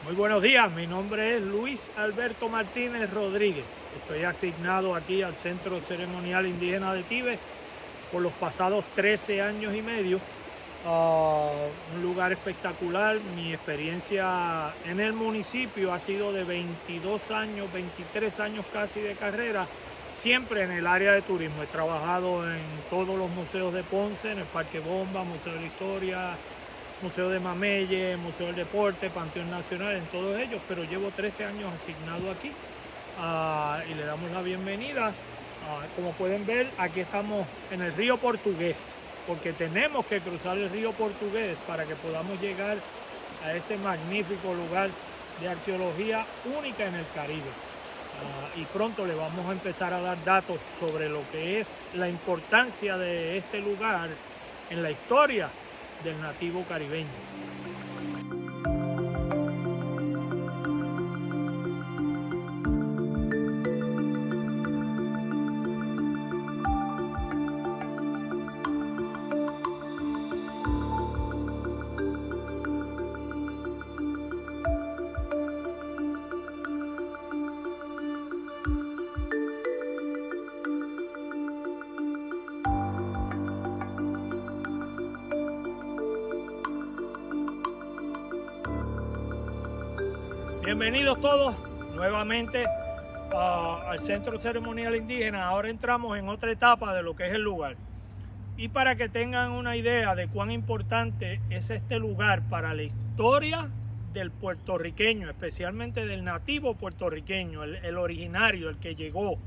Muy buenos días, mi nombre es Luis Alberto Martínez Rodríguez. Estoy asignado aquí al Centro Ceremonial Indígena de Tíbet por los pasados 13 años y medio. Un lugar espectacular. Mi experiencia en el municipio ha sido de 22 años, 23 años casi de carrera, siempre en el área de turismo. He trabajado en todos los museos de Ponce, en el Parque Bomba, Museo de la Historia, Museo de Mamelle, Museo del Deporte, Panteón Nacional, en todos ellos, pero llevo 13 años asignado aquí y le damos la bienvenida. Como pueden ver, aquí estamos en el río Portugués, porque tenemos que cruzar el río Portugués para que podamos llegar a este magnífico lugar de arqueología única en el Caribe. Y pronto le vamos a empezar a dar datos sobre lo que es la importancia de este lugar en la historia del nativo caribeño. Bienvenidos todos nuevamente al Centro Ceremonial Indígena. Ahora entramos en otra etapa de lo que es el lugar. Y para que tengan una idea de cuán importante es este lugar para la historia del puertorriqueño, especialmente del nativo puertorriqueño, el originario, el que llegó,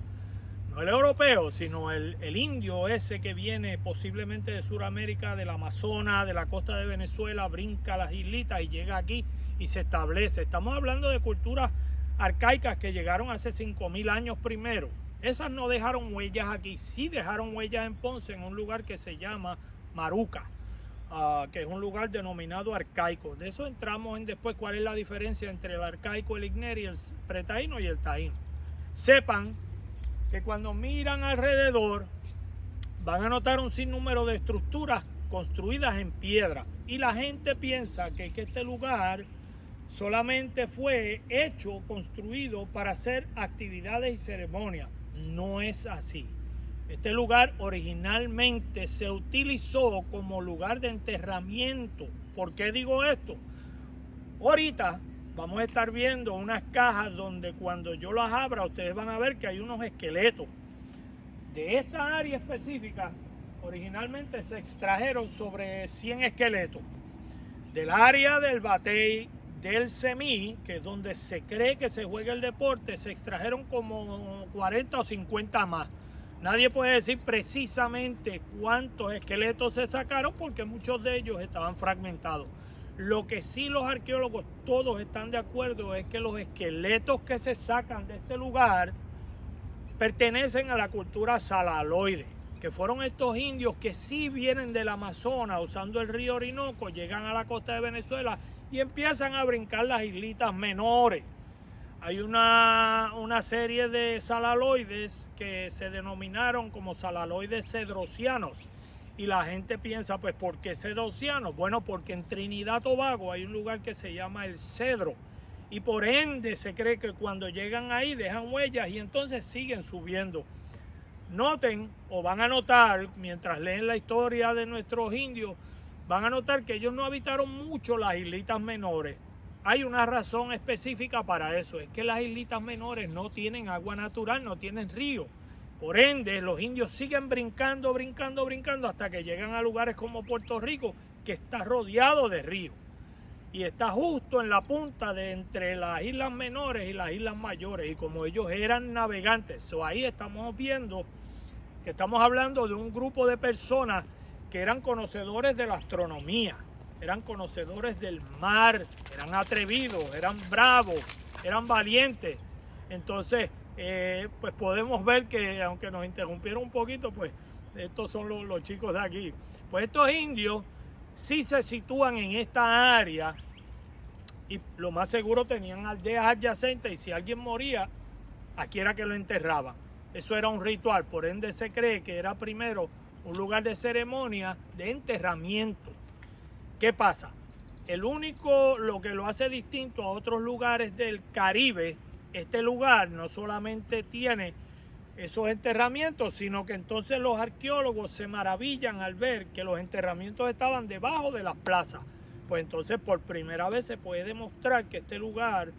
no el europeo, sino el indio ese que viene posiblemente de Sudamérica, del Amazonas, de la costa de Venezuela, brinca las islitas y llega aquí y se establece. Estamos hablando de culturas arcaicas que llegaron hace 5.000 años primero. Esas no dejaron huellas aquí, sí dejaron huellas en Ponce, en un lugar que se llama Maruca, que es un lugar denominado arcaico. De eso entramos en después cuál es la diferencia entre el arcaico, el igneri, el pretaíno y el taíno. Sepan que cuando miran alrededor van a notar un sinnúmero de estructuras construidas en piedra y la gente piensa que este lugar solamente fue hecho, construido para hacer actividades y ceremonias. No es así. Este lugar originalmente se utilizó como lugar de enterramiento. ¿Por qué digo esto? Ahorita vamos a estar viendo unas cajas donde cuando yo las abra ustedes van a ver que hay unos esqueletos. De esta área específica originalmente se extrajeron sobre 100 esqueletos. Del área del Batey, del Semí, que es donde se cree que se juega el deporte, se extrajeron como 40 o 50 más. Nadie puede decir precisamente cuántos esqueletos se sacaron porque muchos de ellos estaban fragmentados. Lo que sí los arqueólogos todos están de acuerdo es que los esqueletos que se sacan de este lugar pertenecen a la cultura salaloide, que fueron estos indios que sí vienen del Amazonas usando el río Orinoco, llegan a la costa de Venezuela y empiezan a brincar las islitas menores. Hay una serie de salaloides que se denominaron como salaloides cedrocianos. Y la gente piensa, pues, ¿por qué cedrocianos? Bueno, porque en Trinidad y Tobago hay un lugar que se llama el Cedro. Y por ende se cree que cuando llegan ahí dejan huellas y entonces siguen subiendo. Noten o van a notar, mientras leen la historia de nuestros indios, van a notar que ellos no habitaron mucho las islitas menores. Hay una razón específica para eso, es que las islitas menores no tienen agua natural, no tienen río. Por ende, los indios siguen brincando hasta que llegan a lugares como Puerto Rico, que está rodeado de ríos. Y está justo en la punta de entre las islas menores y las islas mayores. Y como ellos eran navegantes, ahí estamos viendo que estamos hablando de un grupo de personas que eran conocedores de la astronomía, eran conocedores del mar, eran atrevidos, eran bravos, eran valientes. Entonces, pues podemos ver que, aunque nos interrumpieron un poquito, pues estos son los chicos de aquí. Pues estos indios sí se sitúan en esta área y lo más seguro tenían aldeas adyacentes y si alguien moría, aquí era que lo enterraban. Eso era un ritual, por ende se cree que era primero un lugar de ceremonia de enterramiento. ¿Qué pasa? Lo que lo hace distinto a otros lugares del Caribe, este lugar no solamente tiene esos enterramientos, sino que entonces los arqueólogos se maravillan al ver que los enterramientos estaban debajo de las plazas. Pues entonces por primera vez se puede demostrar que este lugar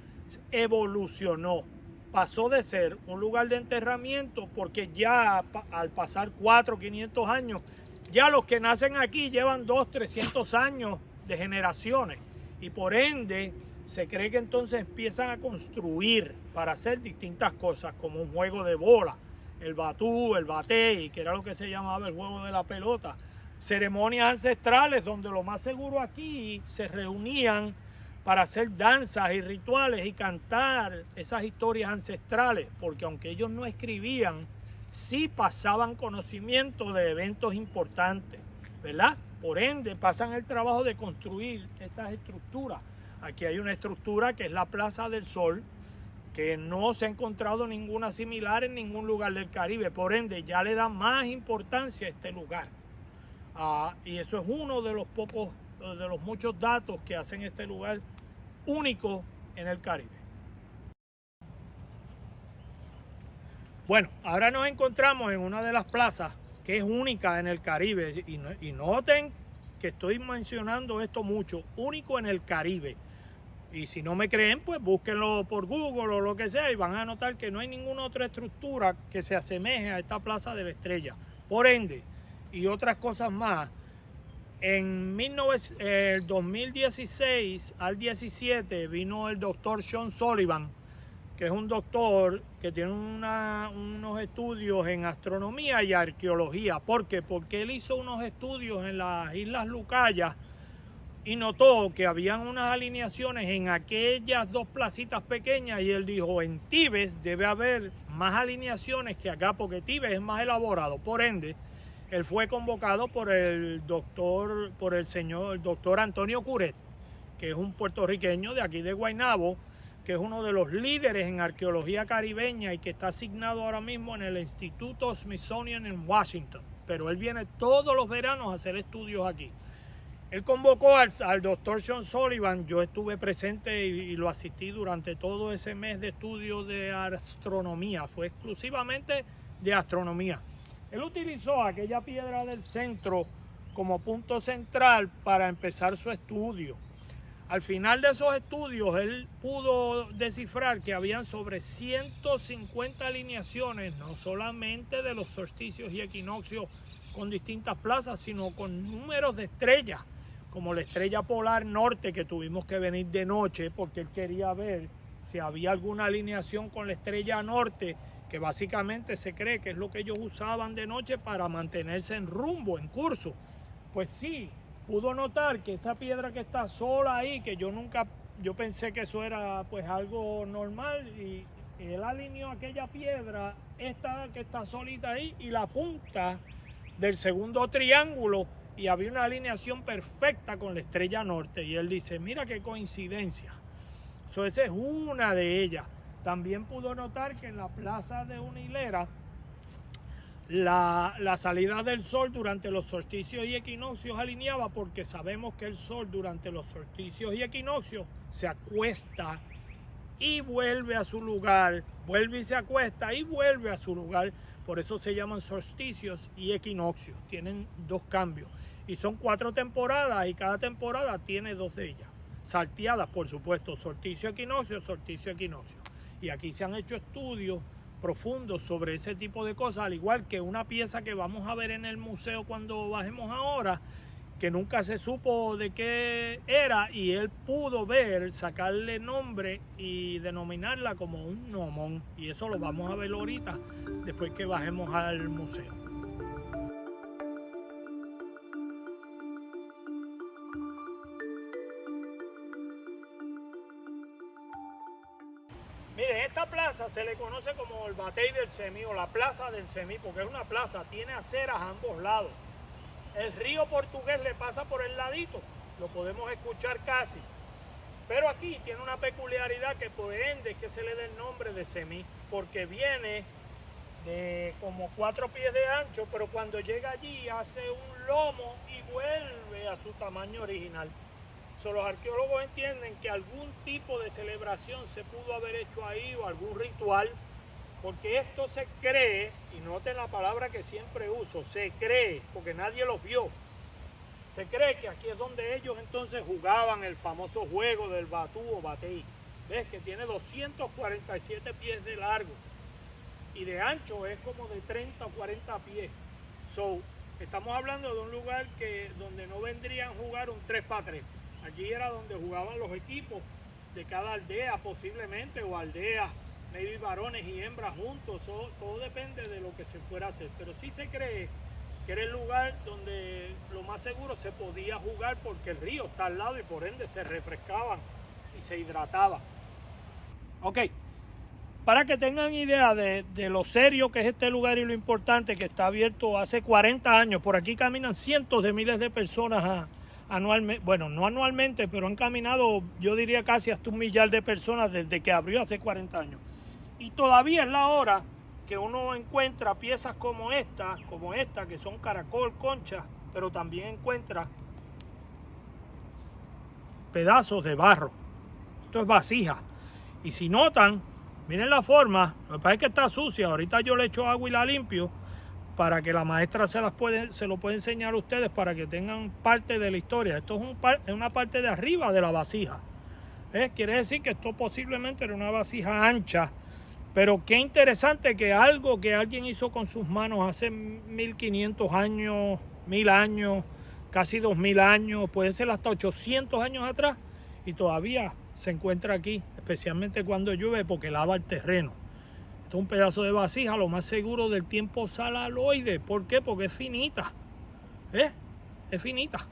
evolucionó. Pasó de ser un lugar de enterramiento porque ya al pasar 400 o 500 años, ya los que nacen aquí llevan 200, 300 años de generaciones y por ende se cree que entonces empiezan a construir para hacer distintas cosas como un juego de bola, el batú, el batey, que era lo que se llamaba el juego de la pelota, ceremonias ancestrales donde lo más seguro aquí se reunían para hacer danzas y rituales y cantar esas historias ancestrales, porque aunque ellos no escribían, sí pasaban conocimiento de eventos importantes, ¿verdad? Por ende, pasan el trabajo de construir estas estructuras. Aquí hay una estructura que es la Plaza del Sol, que no se ha encontrado ninguna similar en ningún lugar del Caribe. Por ende, ya le da más importancia a este lugar. Y eso es uno de los muchos datos que hacen este lugar único en el Caribe. Bueno, ahora nos encontramos en una de las plazas que es única en el Caribe. Y noten que estoy mencionando esto mucho, único en el Caribe. Y si no me creen, pues búsquenlo por Google o lo que sea y van a notar que no hay ninguna otra estructura que se asemeje a esta Plaza de la Estrella. Por ende, y otras cosas más, en el 2016 al 17 vino el doctor Sean Sullivan, que es un doctor que tiene unos estudios en astronomía y arqueología. ¿Por qué? Porque él hizo unos estudios en las Islas Lucayas y notó que habían unas alineaciones en aquellas dos placitas pequeñas y él dijo, en Tibes debe haber más alineaciones que acá porque Tibes es más elaborado. Por ende, él fue convocado por el doctor Antonio Curet, que es un puertorriqueño de aquí de Guaynabo, que es uno de los líderes en arqueología caribeña y que está asignado ahora mismo en el Instituto Smithsonian en Washington. Pero él viene todos los veranos a hacer estudios aquí. Él convocó al doctor Sean Sullivan, yo estuve presente y lo asistí durante todo ese mes de estudio de astronomía, fue exclusivamente de astronomía. Él utilizó aquella piedra del centro como punto central para empezar su estudio. Al final de esos estudios, él pudo descifrar que habían sobre 150 alineaciones, no solamente de los solsticios y equinoccios con distintas plazas, sino con números de estrellas, como la estrella polar norte, que tuvimos que venir de noche porque él quería ver si había alguna alineación con la estrella norte, que básicamente se cree que es lo que ellos usaban de noche para mantenerse en rumbo, en curso. Pues sí, pudo notar que esa piedra que está sola ahí, que yo pensé que eso era pues algo normal, y él alineó aquella piedra, esta que está solita ahí, y la punta del segundo triángulo, y había una alineación perfecta con la estrella norte. Y él dice, mira qué coincidencia. Esa es una de ellas. También pudo notar que en la plaza de una hilera, la salida del sol durante los solsticios y equinoccios alineaba, porque sabemos que el sol durante los solsticios y equinoccios se acuesta y vuelve a su lugar, vuelve y se acuesta y vuelve a su lugar. Por eso se llaman solsticios y equinoccios, tienen dos cambios y son 4 temporadas y cada temporada tiene 2 de ellas, salteadas por supuesto, solsticio, equinoccio, solsticio, equinoccio. Y aquí se han hecho estudios profundos sobre ese tipo de cosas, al igual que una pieza que vamos a ver en el museo cuando bajemos ahora, que nunca se supo de qué era, y él pudo ver, sacarle nombre y denominarla como un gnomón, y eso lo vamos a ver ahorita después que bajemos al museo. Miren, esta plaza se le conoce como el Batey del Semí o la Plaza del Semí, porque es una plaza, tiene aceras a ambos lados. El río Portugués le pasa por el ladito, lo podemos escuchar casi. Pero aquí tiene una peculiaridad que por ende es que se le da el nombre de Semí, porque viene de como 4 pies de ancho, pero cuando llega allí hace un lomo y vuelve a su tamaño original. Los arqueólogos entienden que algún tipo de celebración se pudo haber hecho ahí o algún ritual, porque esto se cree, y noten la palabra que siempre uso, se cree, porque nadie los vio. Se cree que aquí es donde ellos entonces jugaban el famoso juego del batú o batey. ¿Ves? Que tiene 247 pies de largo y de ancho es como de 30 o 40 pies. Estamos hablando de un lugar donde no vendrían a jugar un 3x3. Allí era donde jugaban los equipos de cada aldea posiblemente, o aldeas, maybe varones y hembras juntos. Todo depende de lo que se fuera a hacer. Pero sí se cree que era el lugar donde lo más seguro se podía jugar, porque el río está al lado y por ende se refrescaban y se hidrataban. Ok, para que tengan idea de lo serio que es este lugar y lo importante, que está abierto hace 40 años. Por aquí caminan cientos de miles de personas anualmente, bueno, no anualmente, pero han caminado, yo diría casi hasta 1 millar de personas desde que abrió hace 40 años. Y todavía es la hora que uno encuentra piezas como esta, que son caracol, concha, pero también encuentra pedazos de barro. Esto es vasija. Y si notan, miren la forma, lo que pasa es que está sucia. Ahorita yo le echo agua y la limpio para que la maestra se lo pueda enseñar a ustedes, para que tengan parte de la historia. Esto es una parte de arriba de la vasija. Quiere decir que esto posiblemente era una vasija ancha. Pero qué interesante que algo que alguien hizo con sus manos hace 1500 años, 1000 años, casi 2000 años, puede ser hasta 800 años atrás, y todavía se encuentra aquí, especialmente cuando llueve, porque lava el terreno. Esto es un pedazo de vasija, lo más seguro del tiempo salaloide. ¿Por qué? Porque es finita. Es finita.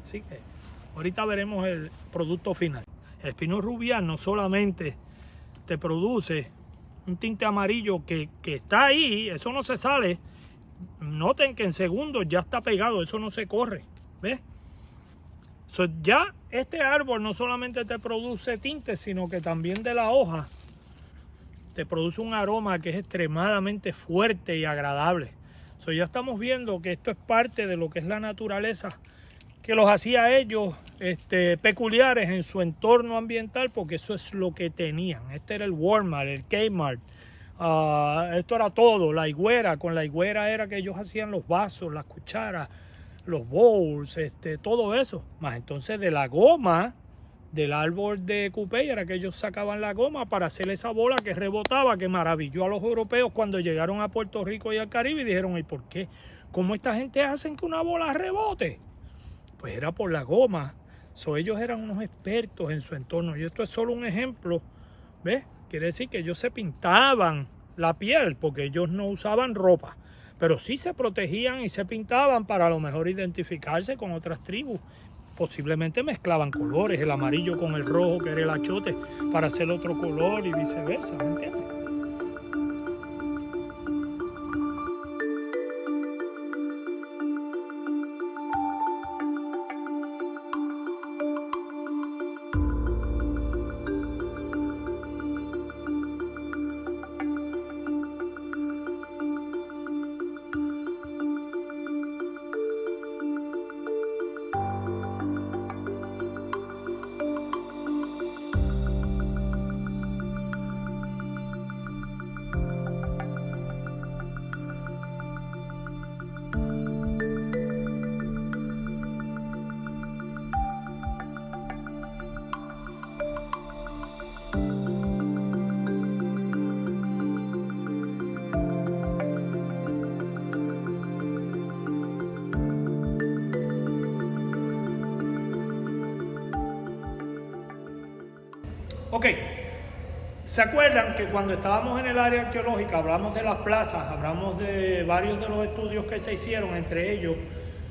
Así que ahorita veremos el producto final. El espino rubial no solamente te produce un tinte amarillo que está ahí, eso no se sale. Noten que en segundos ya está pegado, eso no se corre. ¿Ves? Ya este árbol no solamente te produce tinte, sino que también de la hoja te produce un aroma que es extremadamente fuerte y agradable. Ya estamos viendo que esto es parte de lo que es la naturaleza, que los hacía ellos peculiares en su entorno ambiental, porque eso es lo que tenían. Este era el Walmart, el Kmart. Esto era todo, la higuera. Con la higuera era que ellos hacían los vasos, las cucharas, los bowls, todo eso. Más entonces de la goma del árbol de cupey era que ellos sacaban la goma para hacer esa bola que rebotaba, que maravilló a los europeos cuando llegaron a Puerto Rico y al Caribe y dijeron: ¿y por qué? ¿Cómo esta gente hacen que una bola rebote? Pues era por la goma. Ellos eran unos expertos en su entorno. Y esto es solo un ejemplo. ¿Ves? Quiere decir que ellos se pintaban la piel, porque ellos no usaban ropa. Pero sí se protegían y se pintaban para a lo mejor identificarse con otras tribus. Posiblemente mezclaban colores, el amarillo con el rojo, que era el achote, para hacer otro color y viceversa. ¿Me entiendes? Ok, ¿se acuerdan que cuando estábamos en el área arqueológica hablamos de las plazas, hablamos de varios de los estudios que se hicieron, entre ellos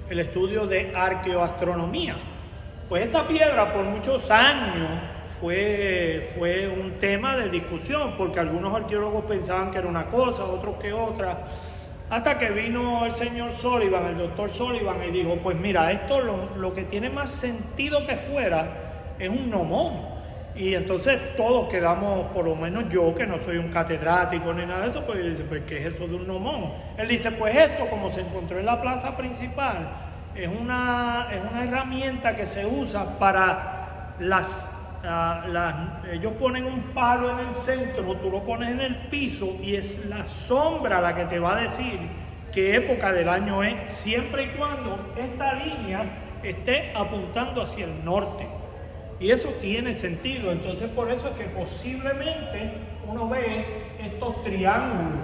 el estudio de arqueoastronomía? Pues esta piedra por muchos años fue un tema de discusión, porque algunos arqueólogos pensaban que era una cosa, otros que otra, hasta que vino el señor Sullivan, el doctor Sullivan, y dijo: pues mira, esto lo que tiene más sentido que fuera es un gnomón. Y entonces todos quedamos, por lo menos yo, que no soy un catedrático ni nada de eso, pues dice: pues ¿qué es eso de un gnomón? Él dice: pues esto, como se encontró en la plaza principal, es una herramienta que se usa para ellos ponen un palo en el centro, tú lo pones en el piso y es la sombra la que te va a decir qué época del año es, siempre y cuando esta línea esté apuntando hacia el norte. Y eso tiene sentido, entonces por eso es que posiblemente uno ve estos triángulos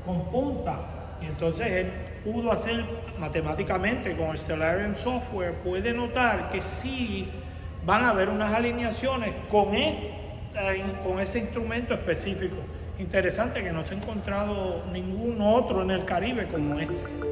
con punta. Y entonces él pudo hacer matemáticamente con Stellarium Software, puede notar que sí van a haber unas alineaciones con ese instrumento específico. Interesante que no se ha encontrado ningún otro en el Caribe como este.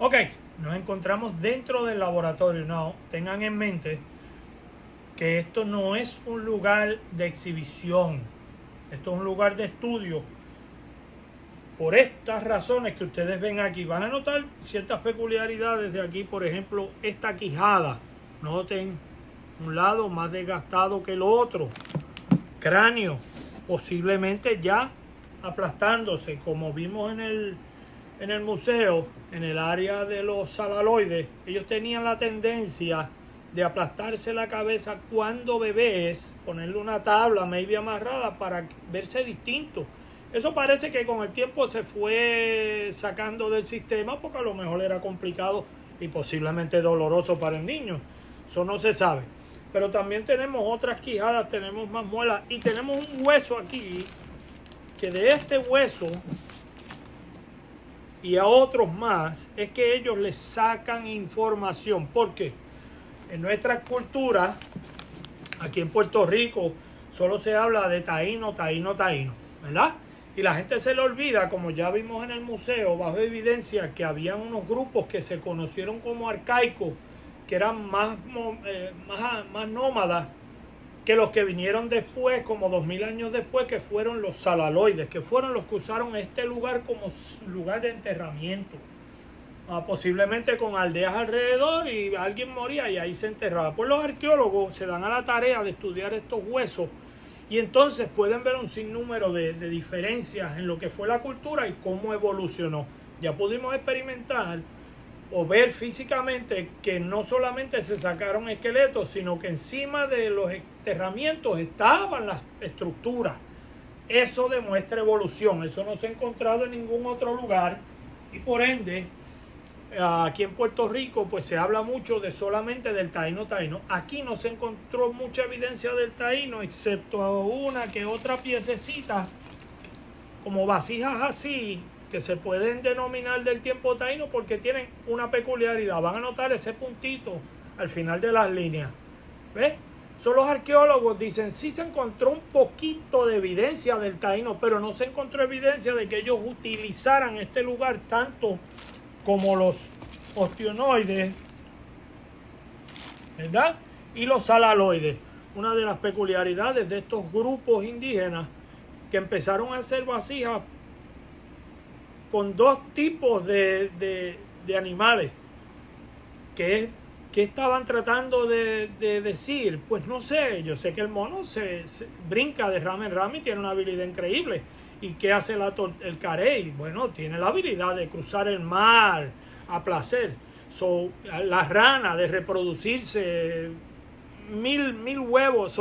Ok, nos encontramos dentro del laboratorio. No, tengan en mente que esto no es un lugar de exhibición, esto es un lugar de estudio. Por estas razones que ustedes ven aquí, van a notar ciertas peculiaridades de aquí. Por ejemplo, esta quijada, noten un lado más desgastado que el otro, cráneo posiblemente ya aplastándose, como vimos en el museo, en el área de los salaloides. Ellos tenían la tendencia de aplastarse la cabeza cuando bebés, ponerle una tabla maybe amarrada para verse distinto. Eso parece que con el tiempo se fue sacando del sistema porque a lo mejor era complicado y posiblemente doloroso para el niño. Eso no se sabe. Pero también tenemos otras quijadas, tenemos más muelas y tenemos un hueso aquí que de este hueso y a otros más es que ellos les sacan información. ¿Por qué? En nuestra cultura, aquí en Puerto Rico, solo se habla de taíno, ¿verdad? Y la gente se le olvida, como ya vimos en el museo, bajo evidencia, que había unos grupos que se conocieron como arcaicos, que eran más nómadas que los que vinieron después, como 2000 años después, que fueron los salaloides, que fueron los que usaron este lugar como lugar de enterramiento. Posiblemente con aldeas alrededor y alguien moría y ahí se enterraba. Pues los arqueólogos se dan a la tarea de estudiar estos huesos y entonces pueden ver un sinnúmero de diferencias en lo que fue la cultura y cómo evolucionó. Ya pudimos experimentar o ver físicamente que no solamente se sacaron esqueletos, sino que encima de los enterramientos estaban las estructuras. Eso demuestra evolución, eso no se ha encontrado en ningún otro lugar y por ende Aquí en Puerto Rico pues se habla mucho de solamente del taíno. Aquí no se encontró mucha evidencia del taíno, excepto una que otra piececita, como vasijas así, que se pueden denominar del tiempo taíno porque tienen una peculiaridad. Van a notar ese puntito al final de las líneas. ¿Ves? Son los arqueólogos dicen, sí se encontró un poquito de evidencia del taíno, pero no se encontró evidencia de que ellos utilizaran este lugar tanto como los ostionoides, ¿verdad? Y los salaloides. Una de las peculiaridades de estos grupos indígenas que empezaron a hacer vasijas con dos tipos de animales. ¿Qué estaban tratando de decir? Pues no sé, yo sé que el mono se brinca de rama en rama y tiene una habilidad increíble. ¿Y qué hace el carey? Bueno, tiene la habilidad de cruzar el mar a placer. La rana de reproducirse mil huevos.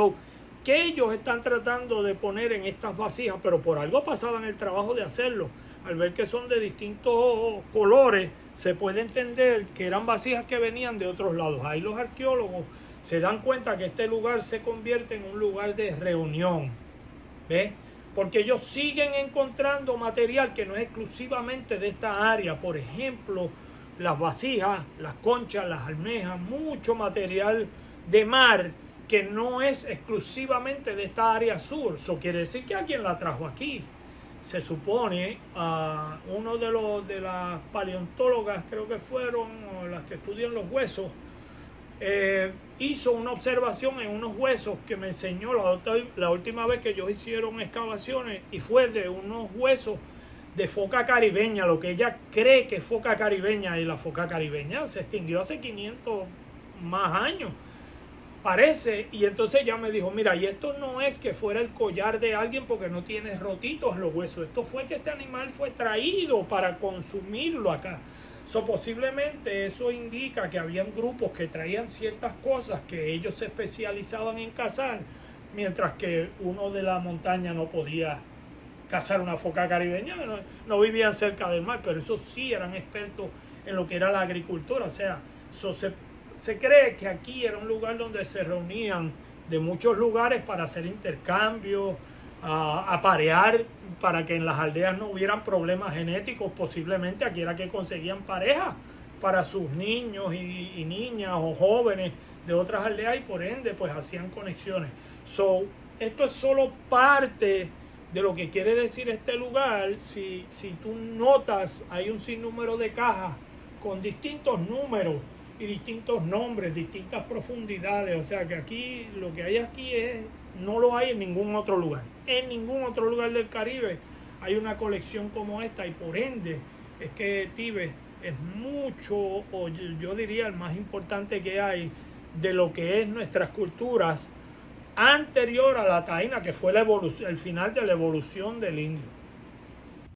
¿Qué ellos están tratando de poner en estas vasijas? Pero por algo pasaban el trabajo de hacerlo. Al ver que son de distintos colores, se puede entender que eran vasijas que venían de otros lados. Ahí los arqueólogos se dan cuenta que este lugar se convierte en un lugar de reunión. ¿Ves? Porque ellos siguen encontrando material que no es exclusivamente de esta área. Por ejemplo, las vasijas, las conchas, las almejas, mucho material de mar que no es exclusivamente de esta área sur. Eso quiere decir que alguien la trajo aquí. Se supone, uno de las paleontólogas, creo que fueron, o las que estudian los huesos, hizo una observación en unos huesos que me enseñó la última vez que ellos hicieron excavaciones, y fue de unos huesos de foca caribeña, lo que ella cree que es foca caribeña, y la foca caribeña se extinguió hace 500 más años, parece. Y entonces ella me dijo, mira, y esto no es que fuera el collar de alguien porque no tiene rotitos los huesos, esto fue que este animal fue traído para consumirlo acá. Posiblemente eso indica que habían grupos que traían ciertas cosas que ellos se especializaban en cazar, mientras que uno de la montaña no podía cazar una foca caribeña, no vivían cerca del mar, pero esos sí eran expertos en lo que era la agricultura. O sea, se cree que aquí era un lugar donde se reunían de muchos lugares para hacer intercambios, aparear, para que en las aldeas no hubieran problemas genéticos. Posiblemente aquí era que conseguían pareja para sus niños y niñas o jóvenes de otras aldeas, y por ende pues hacían conexiones. Esto es solo parte de lo que quiere decir este lugar. Si tú notas, hay un sinnúmero de cajas con distintos números y distintos nombres, distintas profundidades. O sea que aquí, lo que hay aquí no lo hay en ningún otro lugar. En ningún otro lugar del Caribe hay una colección como esta, y por ende es que Tíbet es mucho, o yo diría el más importante que hay de lo que es nuestras culturas anterior a la taína, que fue el final de la evolución del indio.